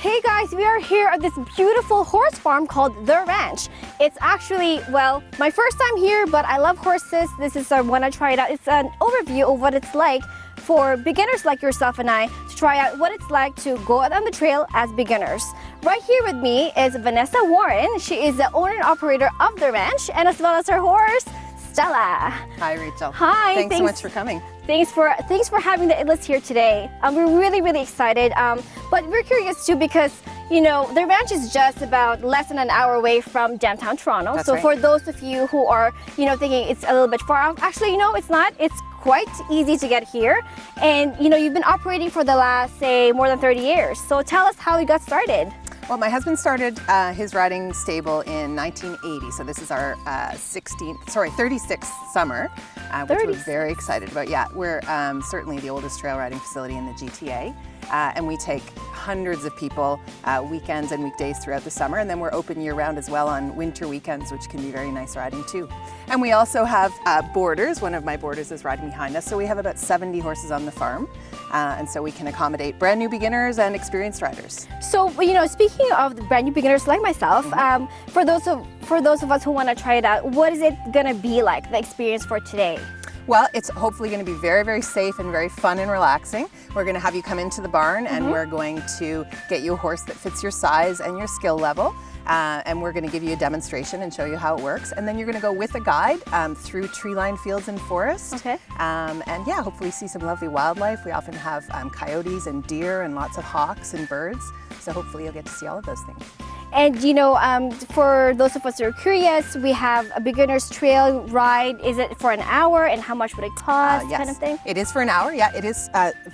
Hey guys, we are here at this beautiful horse farm called The Ranch. It's actually, well, my first time here, but I love horses. This is when I try it out. It's an overview of what it's like for beginners like yourself and I to try out what it's like to go out on the trail as beginners. Right here with me is Vanessa Warren. She is the owner and operator of The Ranch, and as well as her horse, Stella. Hi, Rachel. Hi. Thanks so much for coming. Thanks for having the Idlets here today. We're really excited, but we're curious too because, you know, the ranch is just about less than an hour away from downtown Toronto. That's so right. For those of you who are, you know, thinking it's a little bit far off, actually, you know, it's not. It's quite easy to get here. And, you know, you've been operating for the last, say, more than 30 years. So tell us how you got started. Well, my husband started his riding stable in 1980, so this is our 36th summer, which we're very excited about. Yeah, we're certainly the oldest trail riding facility in the GTA, and we take hundreds of people weekends and weekdays throughout the summer, and then we're open year-round as well on winter weekends, which can be very nice riding too. And we also have boarders. One of my boarders is riding behind us, so we have about 70 horses on the farm, and so we can accommodate brand new beginners and experienced riders. So, you know, speaking of the brand new beginners like myself, for those of us who want to try it out, what is it gonna be like, the experience for today? Well, it's hopefully going to be very safe and very fun and relaxing. We're going to have you come into the barn and we're going to get you a horse that fits your size and your skill level. And we're going to give you a demonstration and show you how it works. And then you're going to go with a guide through tree-lined fields and forest. Okay. And yeah, hopefully see some lovely wildlife. We often have coyotes and deer and lots of hawks and birds. So hopefully you'll get to see all of those things. And you know, for those of us who are curious, we have a beginner's trail ride. Is it for an hour, and how much would it cost, Yes. kind of thing? It is for an hour, yeah. It is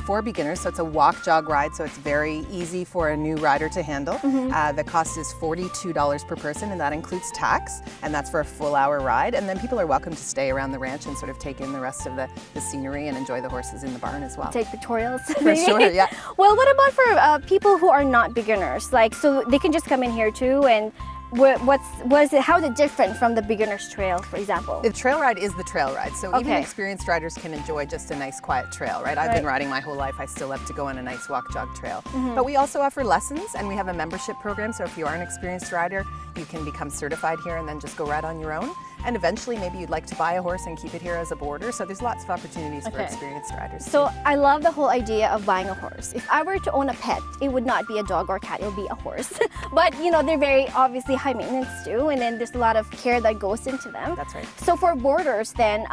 for beginners, so it's a walk, jog, ride, so it's very easy for a new rider to handle. The cost is $42 per person, and that includes tax, and that's for a full hour ride. And then people are welcome to stay around the ranch and sort of take in the rest of the scenery and enjoy the horses in the barn as well. Take pictorials. For sure, yeah. Well, what about for people who are not beginners? Like, so they can just come in here too, and how is it different from the beginner's trail, for example? The trail ride is the trail ride, so even experienced riders can enjoy just a nice quiet trail, right? I've been riding my whole life. I still love to go on a nice walk, jog trail. But we also offer lessons, and we have a membership program, so if you are an experienced rider, you can become certified here and then just go ride on your own. And eventually maybe you'd like to buy a horse and keep it here as a boarder, so there's lots of opportunities for experienced riders. So I love the whole idea of buying a horse. If I were to own a pet, it would not be a dog or cat, it would be a horse. But you know, they're very obviously high maintenance too, and then there's a lot of care that goes into them. That's right. So for boarders then,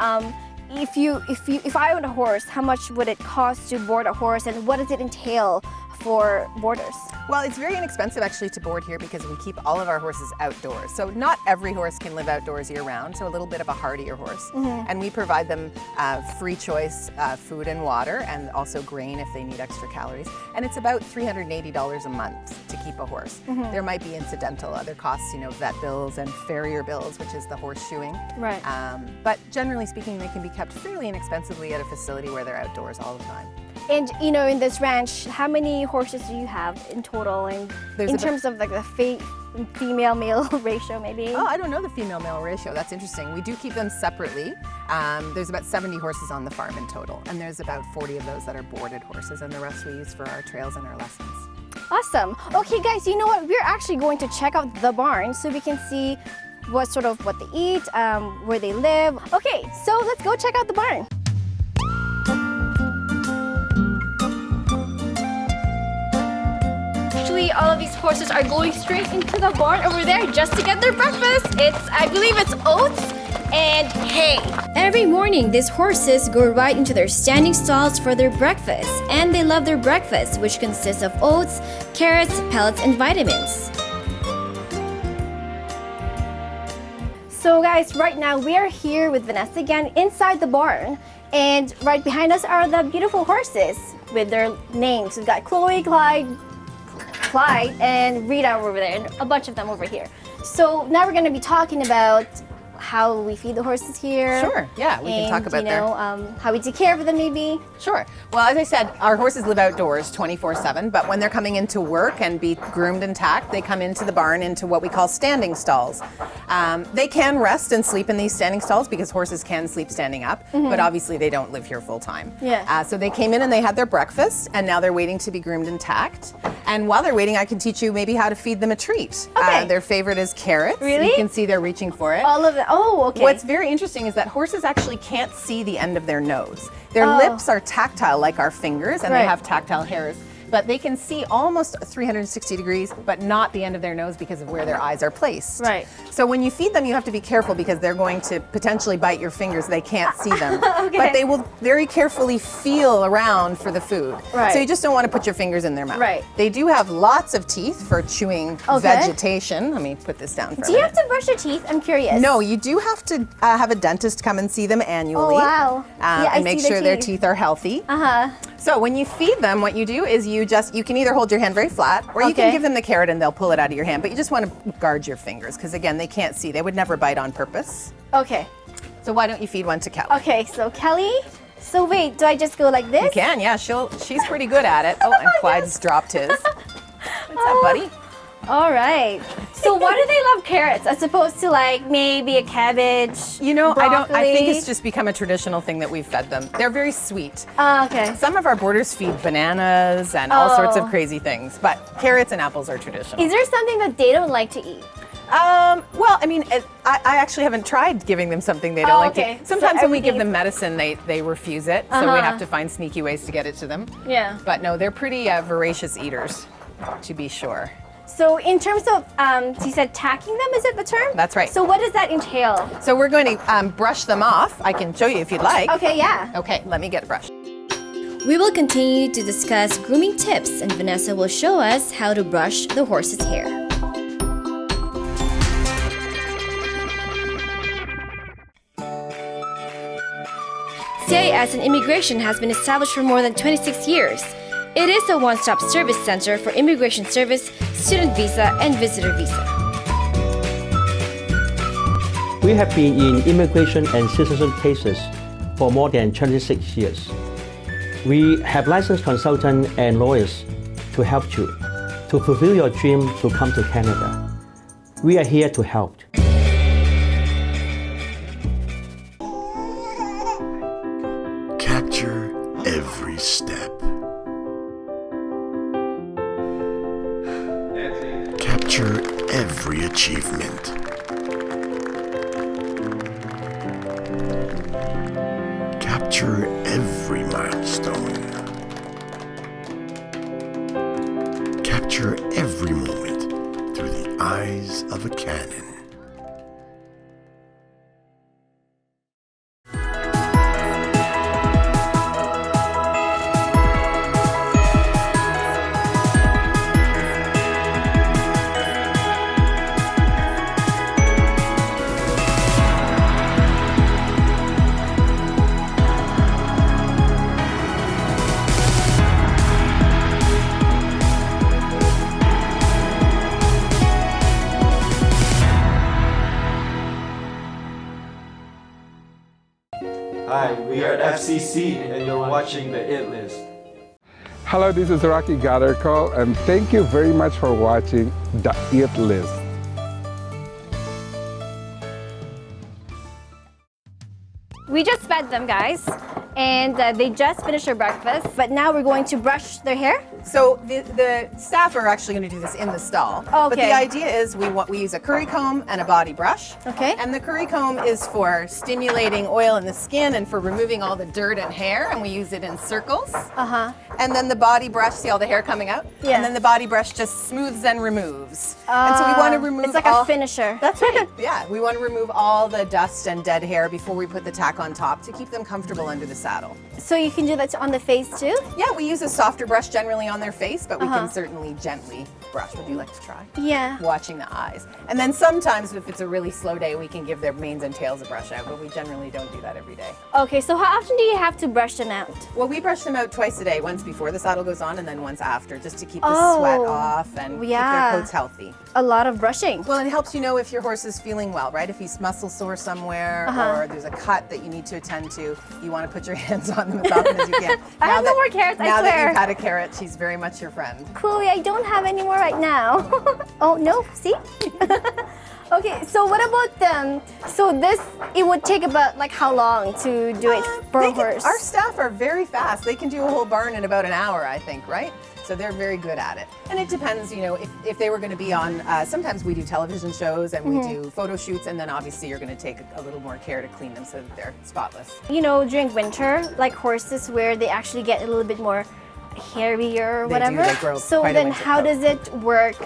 if I owned a horse, how much would it cost to board a horse, and what does it entail for boarders? Well, it's very inexpensive actually to board here because we keep all of our horses outdoors. So not every horse can live outdoors year-round, so a little bit of a hardier horse. And we provide them free choice food and water, and also grain if they need extra calories. And it's about $380 a month to keep a horse. There might be incidental other costs, you know, vet bills and farrier bills, which is the horse shoeing. Right. But generally speaking, they can be kept fairly inexpensively at a facility where they're outdoors all the time. And you know, in this ranch, how many horses do you have in total, and in terms of like the female-male ratio maybe? Oh, I don't know the female-male ratio. That's interesting. We do keep them separately. There's about 70 horses on the farm in total, and there's about 40 of those that are boarded horses, and the rest we use for our trails and our lessons. Awesome. Okay guys, you know what? We're actually going to check out the barn so we can see what they eat, where they live. Okay, so let's go check out the barn. All of these horses are going straight into the barn over there just to get their breakfast. I believe it's oats and hay. Every morning, these horses go right into their standing stalls for their breakfast, and they love their breakfast, which consists of oats, carrots, pellets, and vitamins. So guys, right now we are here with Vanessa again inside the barn, and right behind us are the beautiful horses with their names. We've got Chloe, Clyde, and Rita over there, and a bunch of them over here. So now we're going to be talking about how we feed the horses here. Sure, yeah, we can talk about how we take care of them maybe. Sure. Well, as I said, our horses live outdoors 24/7, but when they're coming into work and be groomed and tacked, they come into the barn into what we call standing stalls. They can rest and sleep in these standing stalls because horses can sleep standing up, but obviously they don't live here full time. Yeah. So they came in and they had their breakfast, and now they're waiting to be groomed and tacked. And while they're waiting, I can teach you maybe how to feed them a treat. Okay. Their favorite is carrots. Really? You can see they're reaching for it. All of them. Oh, okay. What's very interesting is that horses actually can't see the end of their nose. Their lips are tactile like our fingers, and they have tactile hairs. But they can see almost 360 degrees, but not the end of their nose because of where their eyes are placed. Right. So when you feed them, you have to be careful because they're going to potentially bite your fingers. They can't see them. Okay. But they will very carefully feel around for the food. Right. So you just don't want to put your fingers in their mouth. Right. They do have lots of teeth for chewing vegetation. Let me put this down for a Do you minute. have to brush your teeth? I'm curious. No, you do have to have a dentist come and see them annually. Oh, wow. And make sure their teeth are healthy. So when you feed them, what you do is you can either hold your hand very flat, or you can give them the carrot and they'll pull it out of your hand. But you just want to guard your fingers because, again, they can't see. They would never bite on purpose. Okay. So why don't you feed one to Kelly? Okay, so Kelly. So wait, do I just go like this? You can, yeah. She's pretty good at it. Oh, and Clyde's dropped his. What's up, buddy? All right. So why do they love carrots as opposed to like maybe a cabbage? You know, broccoli? I think it's just become a traditional thing that we've fed them. They're very sweet. Okay. Some of our boarders feed bananas and all sorts of crazy things, but carrots and apples are traditional. Is there something that they don't like to eat? Well, I mean, I actually haven't tried giving them something they don't like to eat. Sometimes when we give them medicine, they refuse it, so we have to find sneaky ways to get it to them. Yeah. But no, they're pretty voracious eaters, to be sure. So in terms of, you said tacking them, is it the term? That's right. So what does that entail? So we're going to brush them off. I can show you if you'd like. Okay, yeah. Okay, let me get a brush. We will continue to discuss grooming tips, and Vanessa will show us how to brush the horse's hair. CIS and immigration has been established for more than 26 years. It is a one-stop service center for immigration service, student visa, and visitor visa. We have been in immigration and citizenship cases for more than 26 years. We have licensed consultants and lawyers to help you to fulfill your dream to come to Canada. We are here to help. Capture every step. Capture every achievement. Capture every milestone. Capture every moment through the eyes of a cannon. Hi, we are FCC and you're watching the IT List. Hello, this is Rocky Gathercall, and thank you very much for watching the IT List. We just fed them, guys, and they just finished their breakfast, but now we're going to brush their hair. So the staff are actually going to do this in the stall. Okay. But the idea is we use a curry comb and a body brush. Okay. And the curry comb is for stimulating oil in the skin and for removing all the dirt and hair, and we use it in circles. And then the body brush, see all the hair coming out? Yeah. And then the body brush just smooths and removes. And so we want to remove It's like a finisher. That's right. Yeah, we want to remove all the dust and dead hair before we put the tack on top to keep them comfortable under the saddle. So you can do that on the face too? Yeah, we use a softer brush generally on their face, but we can certainly gently brush. Would you like to try? Yeah. Watching the eyes. And then sometimes if it's a really slow day, we can give their manes and tails a brush out, but we generally don't do that every day. Okay, so how often do you have to brush them out? Well, we brush them out twice a day, once before the saddle goes on and then once after, just to keep the sweat off and keep their coats healthy. A lot of brushing. Well, it helps you know if your horse is feeling well, right? If he's muscle sore somewhere or there's a cut that you need to attend to, you want to put your hands on them as often as you can. I have no more carrots, I Now that swear. you've had a carrot, she's very much your friend. Cool, I don't have any more right now. Oh, no, see? Okay, so what about them? So this, it would take about like how long to do it per horse? Our staff are very fast. They can do a whole barn in about an hour, I think, right? So they're very good at it. And it depends, you know, if they were going to be on, sometimes we do television shows and we do photo shoots, and then obviously you're going to take a little more care to clean them so that they're spotless. You know, during winter, like horses where they actually get a little bit more hairier or They whatever. do, they grow so quite a then winter how coat. does it work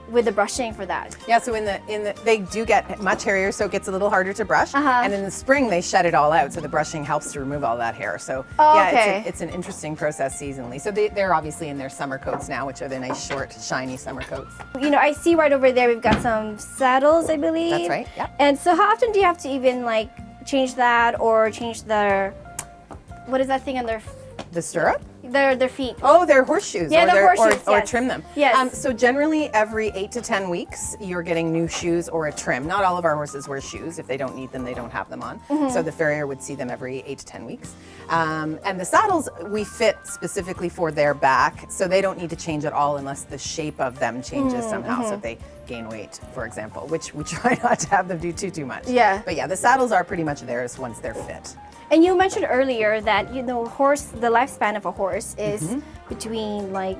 with the brushing for that? Yeah, so they do get much hairier, so it gets a little harder to brush. Uh-huh. And in the spring, they shed it all out, so the brushing helps to remove all that hair. So Oh, yeah, okay. it's an interesting process seasonally. So they're obviously in their summer coats now, which are the nice, short, shiny summer coats. You know, I see right over there we've got some saddles, I believe. That's right, yeah. And so how often do you have to even like change that or change their, what is that thing on The stirrup? their feet? Oh, they're horseshoes. Yeah, or they're horseshoes, or yes. trim them. Yes. So generally, every 8 to 10 weeks, you're getting new shoes or a trim. Not all of our horses wear shoes. If they don't need them, they don't have them on. So the farrier would see them every 8 to 10 weeks. And the saddles we fit specifically for their back, so they don't need to change at all unless the shape of them changes somehow. So if they gain weight, for example, which we try not to have them do too much. Yeah. But yeah, the saddles are pretty much theirs once they're fit. And you mentioned earlier that, you know, the lifespan of a horse is between like,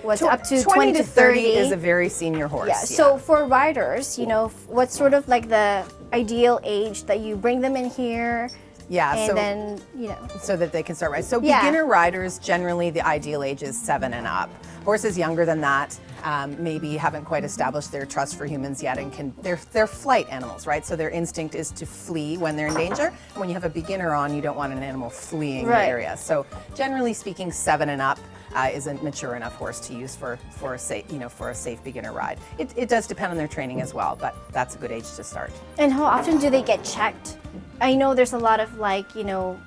what's up to 20 to 30. is a very senior horse. Yeah. So for riders, you know, what's sort of like the ideal age that you bring them in here? Yeah, And so then, you know. so that they can start riding. So Yeah. beginner riders, generally the ideal age is 7 and up. Horses younger than that maybe haven't quite established their trust for humans yet, and they're flight animals, right? So their instinct is to flee when they're in danger. When you have a beginner on, you don't want an animal fleeing the Right. area. So generally speaking, 7 and up is a mature enough horse to use for a safe beginner ride. It does depend on their training as well, but that's a good age to start. And how often do they get checked? I know there's a lot of like, you know,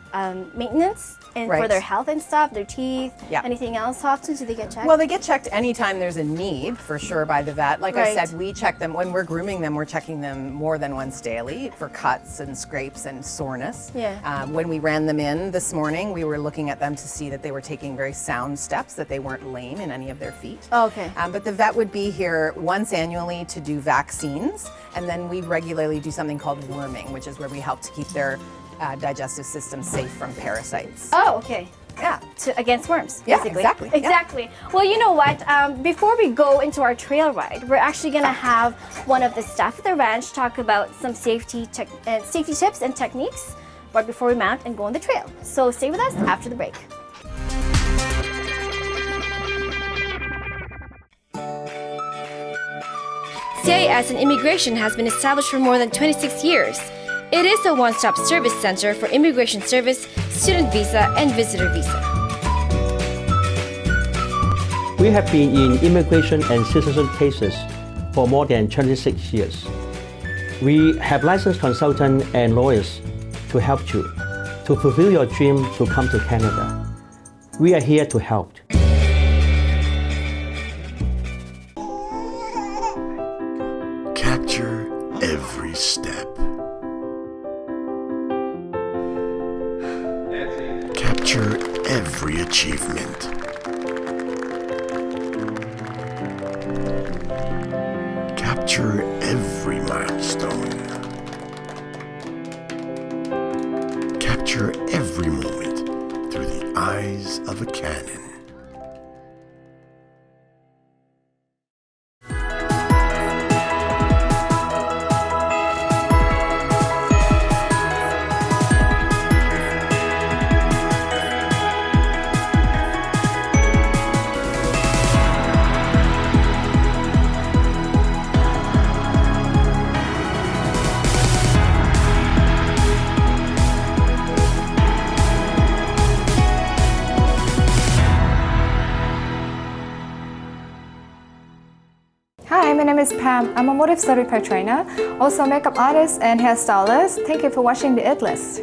maintenance and for Right. their health and stuff, their teeth, Yeah. anything else. How often do they get checked? Well, they get checked anytime there's a need, for sure, by the vet. Like I Right. said, we check them when we're grooming them. We're checking them more than once daily for cuts and scrapes and soreness. Yeah. When we ran them in this morning, we were looking at them to see that they were taking very sound steps, that they weren't lame in any of their feet. Oh, okay. But the vet would be here once annually to do vaccines, and then we regularly do something called worming, which is where we help to keep their digestive system safe from parasites. Oh, okay. Yeah. Against worms, Yeah, basically. exactly, yeah. Exactly. Well, you know what? Before we go into our trail ride, we're actually going to have one of the staff at the ranch talk about some safety tips and techniques right before we mount and go on the trail. So stay with us after the break. CIS and Immigration has been established for more than 26 years. It is a one-stop service center for immigration service, student visa, and visitor visa. We have been in immigration and citizenship cases for more than 26 years. We have licensed consultants and lawyers to help you to fulfill your dream to come to Canada. We are here to help. Capture every step. Capture every achievement. Capture every milestone. Capture every moment through the eyes of a cannon. Hi, my name is Pam. I'm a motive certified trainer, also makeup artist and hairstylist. Thank you for watching The It List.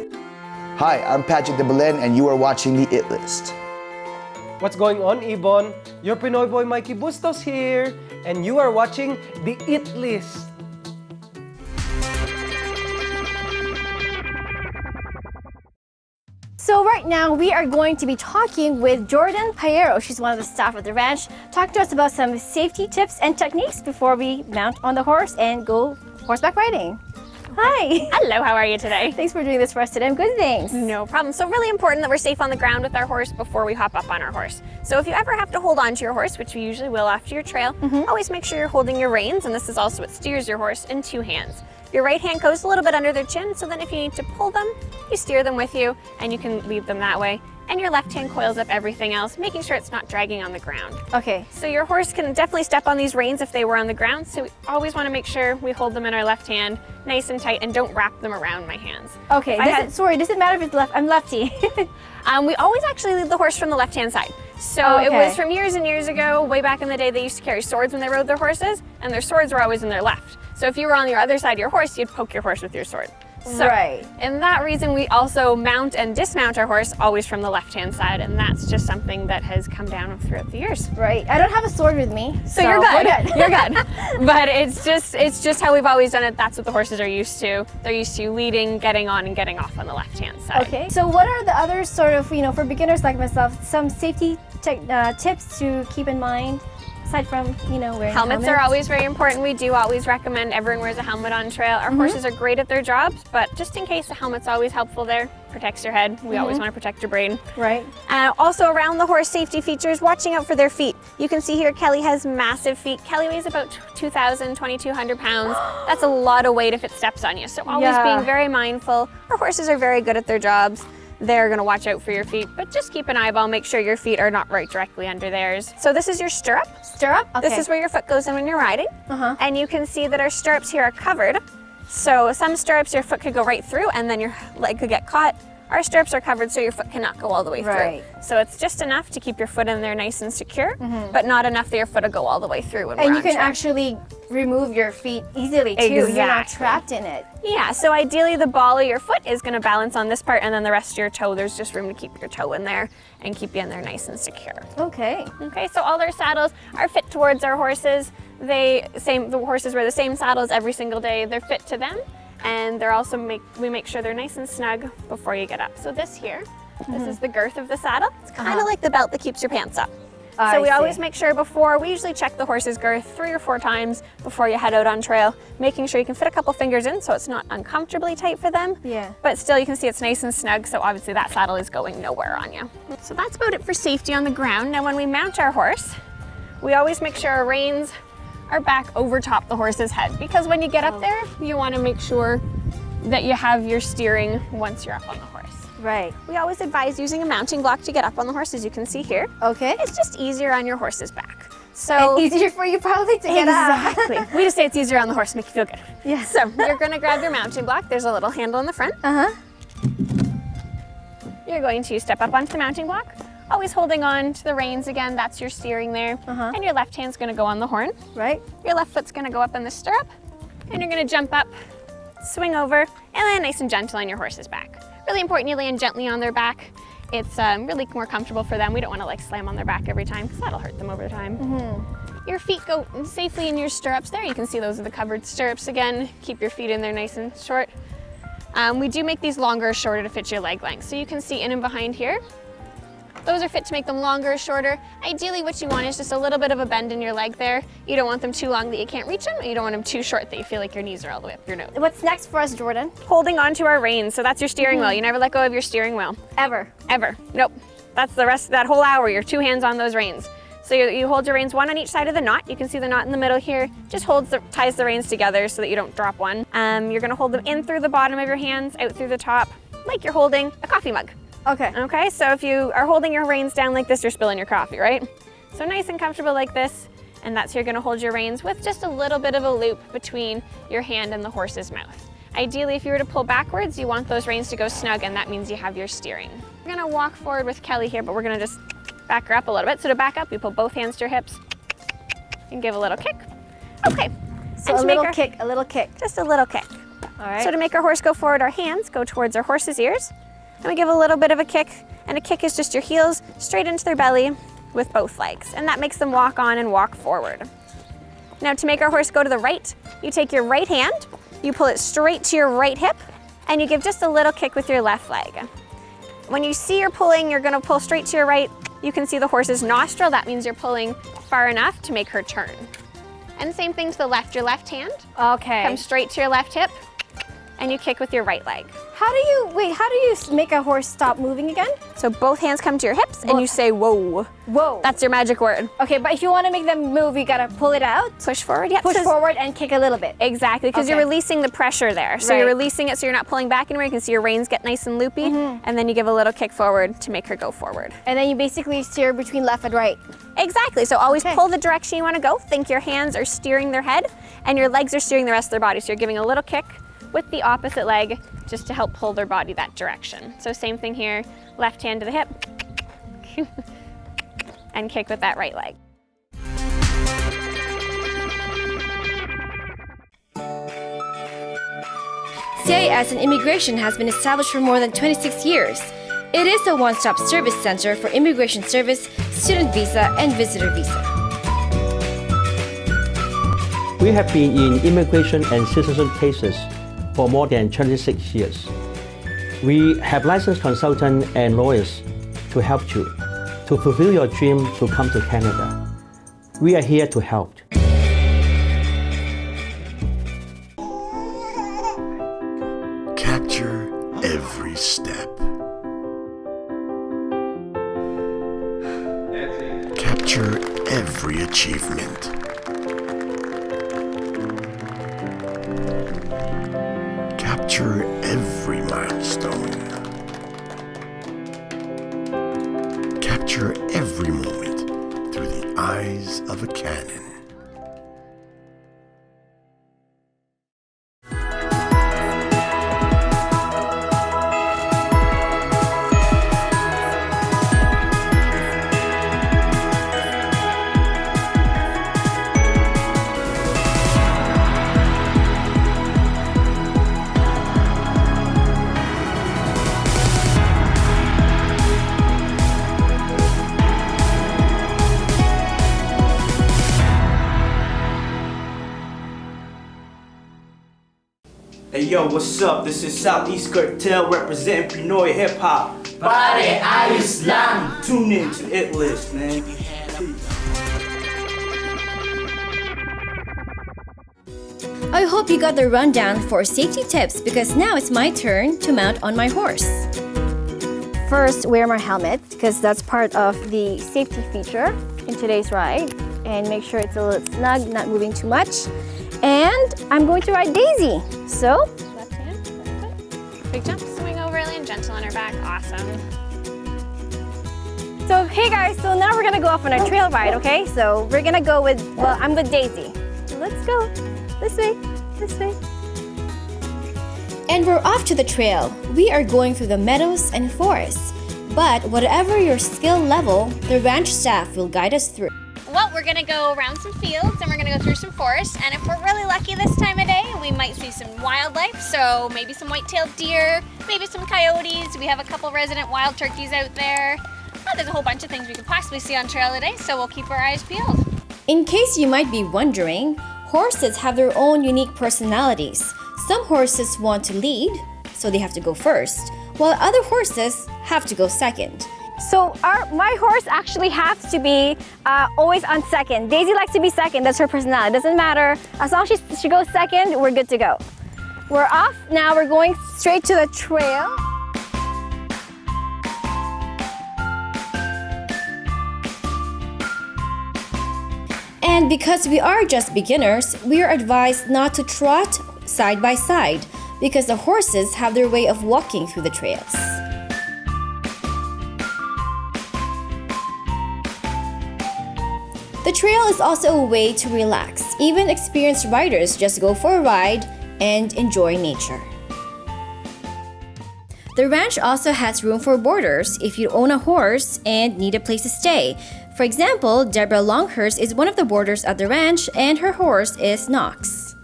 Hi, I'm Patrick de Belen, and you are watching The It List. What's going on, Ibon? Your Pinoy boy Mikey Bustos here, and you are watching The It List. So right now we are going to be talking with Jordan Paero. She's one of the staff at the ranch. Talk to us about some safety tips and techniques before we mount on the horse and go horseback riding. Hi. Hello, how are you today? Thanks for doing this for us today. I'm good, thanks. No problem. So really important that we're safe on the ground with our horse before we hop up on our horse. So if you ever have to hold on to your horse, which you usually will after your trail, always make sure you're holding your reins, and this is also what steers your horse, in two hands. Your right hand goes a little bit under their chin, so then if you need to pull them, you steer them with you, and you can lead them that way. And your left hand coils up everything else, making sure it's not dragging on the ground. Okay. So your horse can definitely step on these reins if they were on the ground, so we always want to make sure we hold them in our left hand, nice and tight, and don't wrap them around my hands. Okay, does it matter if it's left? I'm lefty. We always actually lead the horse from the left-hand side. So it was from years and years ago, way back in the day, they used to carry swords when they rode their horses, and their swords were always in their left. So if you were on the other side of your horse, you'd poke your horse with your sword. So, and that reason we also mount and dismount our horse always from the left-hand side, and that's just something that has come down throughout the years. Right. I don't have a sword with me, so you're good. You're good. But it's just how we've always done it. That's what the horses are used to. They're used to leading, getting on, and getting off on the left-hand side. Okay. So what are the other sort of, for beginners like myself, some safety tips to keep in mind? Aside from, wearing helmets are always very important. We do always recommend everyone wears a helmet on trail. Our horses are great at their jobs, but just in case, a helmet's always helpful there. Protects your head. We always want to protect your brain. Right. Also around the horse, safety features, watching out for their feet. You can see here Kelly has massive feet. Kelly weighs about 2,000, 2,200 pounds. That's a lot of weight if it steps on you. So always being very mindful. Our horses are very good at their jobs. They're going to watch out for your feet, but just keep an eyeball, make sure your feet are not right directly under theirs. So this is your stirrup. Stirrup? Okay. This is where your foot goes in when you're riding. And you can see that our stirrups here are covered. So some stirrups your foot could go right through and then your leg could get caught. Our stirrups are covered so your foot cannot go all the way through. So it's just enough to keep your foot in there nice and secure, but not enough that your foot will go all the way through when we're on And you can track. actually remove your feet easily too. Exactly. You're not trapped in it. Yeah, so ideally the ball of your foot is going to balance on this part, and then the rest of your toe, there's just room to keep your toe in there and keep you in there nice and secure. Okay. Okay, so all our saddles are fit towards our horses. The horses wear the same saddles every single day. They're fit to them. And they're also we make sure they're nice and snug before you get up. So this here, this is the girth of the saddle. It's kind of like the belt that keeps your pants up. So we always make sure we usually check the horse's girth 3 or 4 times before you head out on trail, making sure you can fit a couple fingers in so it's not uncomfortably tight for them. Yeah. But still you can see it's nice and snug, so obviously that saddle is going nowhere on you. So that's about it for safety on the ground. Now when we mount our horse, we always make sure our reins are back over top the horse's head, because when you get up there, you want to make sure that you have your steering once you're up on the horse. Right. We always advise using a mounting block to get up on the horse, as you can see here. Okay. It's just easier on your horse's back. So and easier for you probably to get up. Exactly. We just say it's easier on the horse to make you feel good. Yeah. So you're going to grab your mounting block. There's a little handle in the front. You're going to step up onto the mounting block, always holding on to the reins again. That's your steering there. And your left hand's going to go on the horn. Right. Your left foot's going to go up in the stirrup, and you're going to jump up, swing over, and land nice and gentle on your horse's back. Really important you land gently on their back. It's really more comfortable for them. We don't want to slam on their back every time, because that'll hurt them over time. Your feet go safely in your stirrups there. You can see those are the covered stirrups again. Keep your feet in there nice and short. We do make these longer or shorter to fit your leg length. So you can see in and behind here, those are fit to make them longer or shorter. Ideally what you want is just a little bit of a bend in your leg there. You don't want them too long that you can't reach them, and you don't want them too short that you feel like your knees are all the way up your nose. What's next for us, Jordan? Holding onto our reins. So that's your steering wheel. You never let go of your steering wheel. Ever. Ever. Nope. That's the rest of that whole hour, your 2 hands on those reins. So you hold your reins, one on each side of the knot. You can see the knot in the middle here. Just ties the reins together so that you don't drop one. You're gonna hold them in through the bottom of your hands, out through the top, like you're holding a coffee mug. Okay. Okay, so if you are holding your reins down like this, you're spilling your coffee, right? So nice and comfortable like this, and that's how you're gonna hold your reins with just a little bit of a loop between your hand and the horse's mouth. Ideally, if you were to pull backwards, you want those reins to go snug, and that means you have your steering. We're gonna walk forward with Kelly here, but we're gonna just back her up a little bit. So to back up, you pull both hands to your hips and give a little kick. Okay. So a little kick, a little kick. Just a little kick. All right. So to make our horse go forward, our hands go towards our horse's ears. And we give a little bit of a kick, and a kick is just your heels straight into their belly with both legs. And that makes them walk on and walk forward. Now to make our horse go to the right, you take your right hand, you pull it straight to your right hip, and you give just a little kick with your left leg. When you see you're pulling, you're gonna pull straight to your right. You can see the horse's nostril. That means you're pulling far enough to make her turn. And same thing to the left, your left hand. Okay. Come straight to your left hip, and you kick with your right leg. How do you make a horse stop moving again? So both hands come to your hips and you say whoa. Whoa. That's your magic word. Okay, but if you want to make them move, you gotta pull it out. Push forward, yeah. Push forward and kick a little bit. Exactly, because Okay. you're releasing the pressure there. So you're releasing it so you're not pulling back anywhere. You can see your reins get nice and loopy, and then you give a little kick forward to make her go forward. And then you basically steer between left and right. Exactly, so always pull the direction you want to go. Think your hands are steering their head, and your legs are steering the rest of their body. So you're giving a little kick with the opposite leg just to help pull their body that direction. So same thing here, left hand to the hip, and kick with that right leg. CIS and Immigration has been established for more than 26 years. It is a one-stop service center for immigration service, student visa, and visitor visa. We have been in immigration and citizenship cases for more than 26 years. We have licensed consultants and lawyers to help you to fulfill your dream to come to Canada. We are here to help. Capture every step. Capture every achievement. Capture every milestone. Capture every moment through the eyes of a cannon. Hey yo, what's up? This is Southeast Cartel representing Pinoy Hip Hop. Pare ayos lang. Tune in to It List, man. I hope you got the rundown for safety tips because now it's my turn to mount on my horse. First, wear my helmet because that's part of the safety feature in today's ride. And make sure it's a little snug, not moving too much. And I'm going to ride Daisy. So, Left hand, perfect. Big jump, swing over, land gentle on her back, awesome. So hey guys, so now we're gonna go off on a trail ride, okay? So we're gonna go with, well, I'm with Daisy. So let's go. This way, this way. And we're off to the trail. We are going through the meadows and forests. But whatever your skill level, the ranch staff will guide us through. Well, we're gonna go around some fields and we're gonna go through some forests, and if we're really lucky this time of day, we might see some wildlife, so maybe some white-tailed deer, maybe some coyotes. We have a couple resident wild turkeys out there. Well, there's a whole bunch of things we could possibly see on trail today, so we'll keep our eyes peeled. In case you might be wondering, horses have their own unique personalities. Some horses want to lead, so they have to go first, while other horses have to go second. So my horse actually has to be always on second. Daisy likes to be second, that's her personality. It doesn't matter, as long as she goes second, we're good to go. We're off, now we're going straight to the trail. And because we are just beginners, we are advised not to trot side by side because the horses have their way of walking through the trails. The trail is also a way to relax. Even experienced riders just go for a ride and enjoy nature. The ranch also has room for boarders if you own a horse and need a place to stay. For example, Deborah Longhurst is one of the boarders at the ranch and her horse is Knox.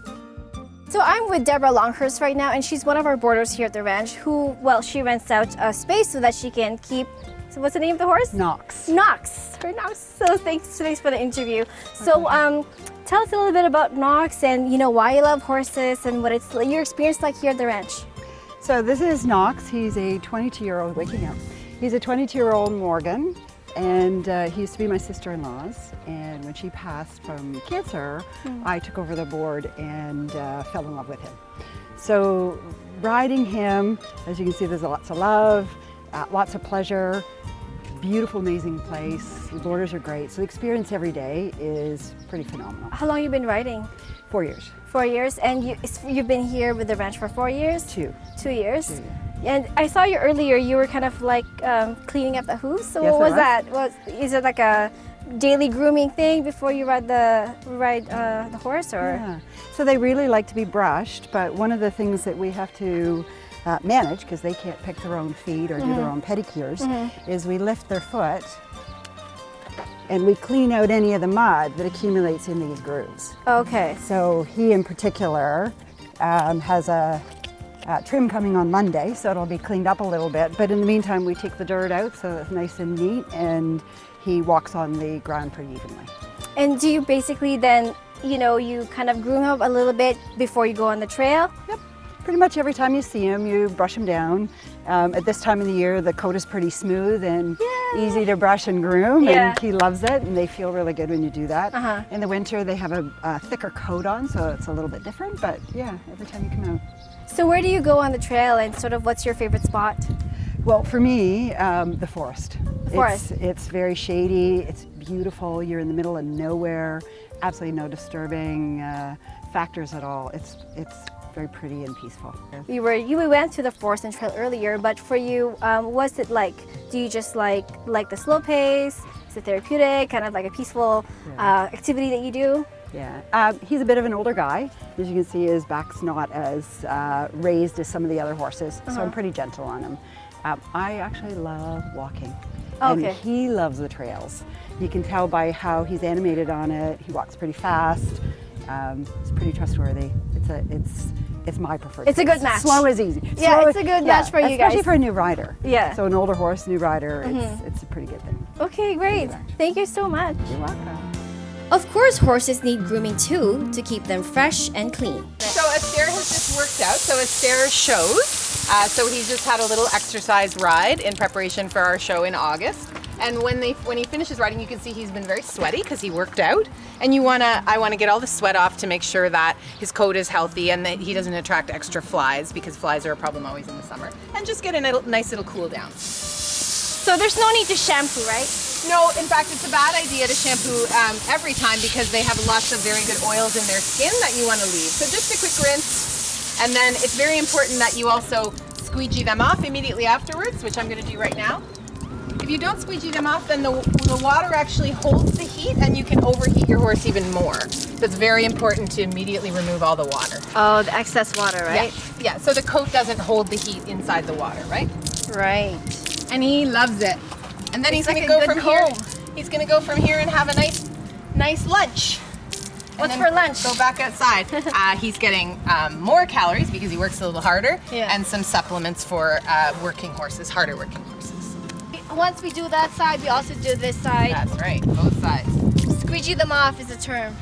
So I'm with Deborah Longhurst right now and she's one of our boarders here at the ranch who, well, she rents out a space so that she can keep, so what's the name of the horse? Knox. Knox. Her Knox. So thanks for the interview. So tell us a little bit about Knox and why you love horses and what it's your experience like here at the ranch. So this is Knox. He's a 22-year-old waking up. He's a 22-year-old Morgan, and he used to be my sister-in-law's. And when she passed from cancer, I took over the board and fell in love with him. So riding him, as you can see, there's lots of love, lots of pleasure, beautiful, amazing place. The boarders are great. So the experience every day is pretty phenomenal. How long have you been riding? 4 years. 4 years, and you've been here with the ranch for 4 years? 2. 2 years? 2 years. And I saw you earlier, you were kind of like cleaning up the hooves. So Yes, what was I that? Is it like a daily grooming thing before you ride the horse, or? Yeah. So they really like to be brushed, but one of the things that we have to manage, because they can't pick their own feet or do their own pedicures, is we lift their foot and we clean out any of the mud that accumulates in these grooves. Okay. So he in particular has a trim coming on Monday, so it'll be cleaned up a little bit. But in the meantime, we take the dirt out so it's nice and neat, and he walks on the ground pretty evenly. And do you basically then, you kind of groom him a little bit before you go on the trail? Yep. Pretty much every time you see him, you brush him down. At this time of the year, the coat is pretty smooth and easy to brush and groom, and he loves it, and they feel really good when you do that. In the winter, they have a thicker coat on, so it's a little bit different, but yeah, every time you come out. So where do you go on the trail, and sort of what's your favorite spot? Well, for me, the forest. Forest. It's very shady, it's beautiful, you're in the middle of nowhere, absolutely no disturbing factors at all. It's very pretty and peaceful. We went to the forest and trail earlier, but for you, what's it like? Do you just like the slow pace? Is it therapeutic, kind of like a peaceful activity that you do? Yeah, he's a bit of an older guy. As you can see, his back's not as raised as some of the other horses, so I'm pretty gentle on him. I actually love walking, and he loves the trails. You can tell by how he's animated on it. He walks pretty fast. It's pretty trustworthy. It's my preferred. It's a good match. Slow is easy. Yeah, it's a good match for you guys. Especially for a new rider. Yeah. So an older horse, new rider, it's a pretty good thing. Okay, great. Thank you so much. You're welcome. Of course, horses need grooming too to keep them fresh and clean. So Astaire has just worked out. So Astaire shows. So he's just had a little exercise ride in preparation for our show in August. And when he finishes riding, you can see he's been very sweaty because he worked out. And I want to get all the sweat off to make sure that his coat is healthy and that he doesn't attract extra flies, because flies are a problem always in the summer. And just get a nice little cool down. So there's no need to shampoo, right? No, in fact, it's a bad idea to shampoo every time, because they have lots of very good oils in their skin that you want to leave. So just a quick rinse, and then it's very important that you also squeegee them off immediately afterwards, which I'm going to do right now. If you don't squeegee them off, then the water actually holds the heat, and you can overheat your horse even more. So it's very important to immediately remove all the water. Oh, the excess water, right? Yeah, so the coat doesn't hold the heat inside the water, right? Right. And he loves it. And then he's going to go from here. He's going to go from here and have a nice lunch. What's for lunch? Go back outside. He's getting more calories because he works a little harder, and some supplements for working horses, harder working horses. Once we do that side, we also do this side. That's right, both sides. Squeegee them off is a term.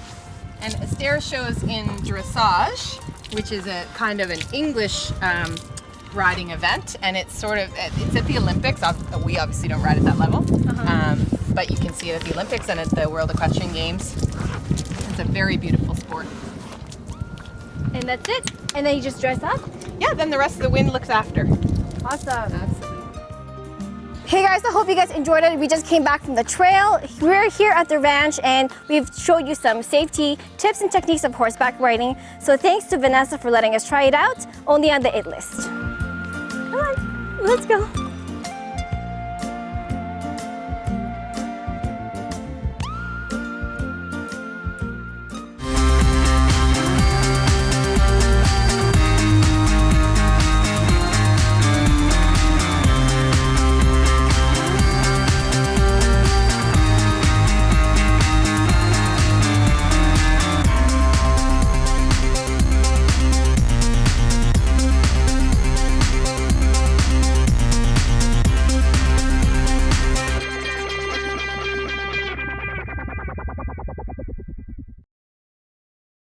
And Astaire shows in dressage, which is a kind of an English riding event, and it's at the Olympics. We obviously don't ride at that level, but you can see it at the Olympics and at the World Equestrian Games. It's a very beautiful sport. And that's it? And then you just dress up? Yeah, then the rest of the wind looks after. Awesome. Absolutely. Hey guys, I hope you guys enjoyed it. We just came back from the trail. We're here at the ranch and we've showed you some safety tips and techniques of horseback riding. So thanks to Vanessa for letting us try it out, only on the It List. Come on, let's go.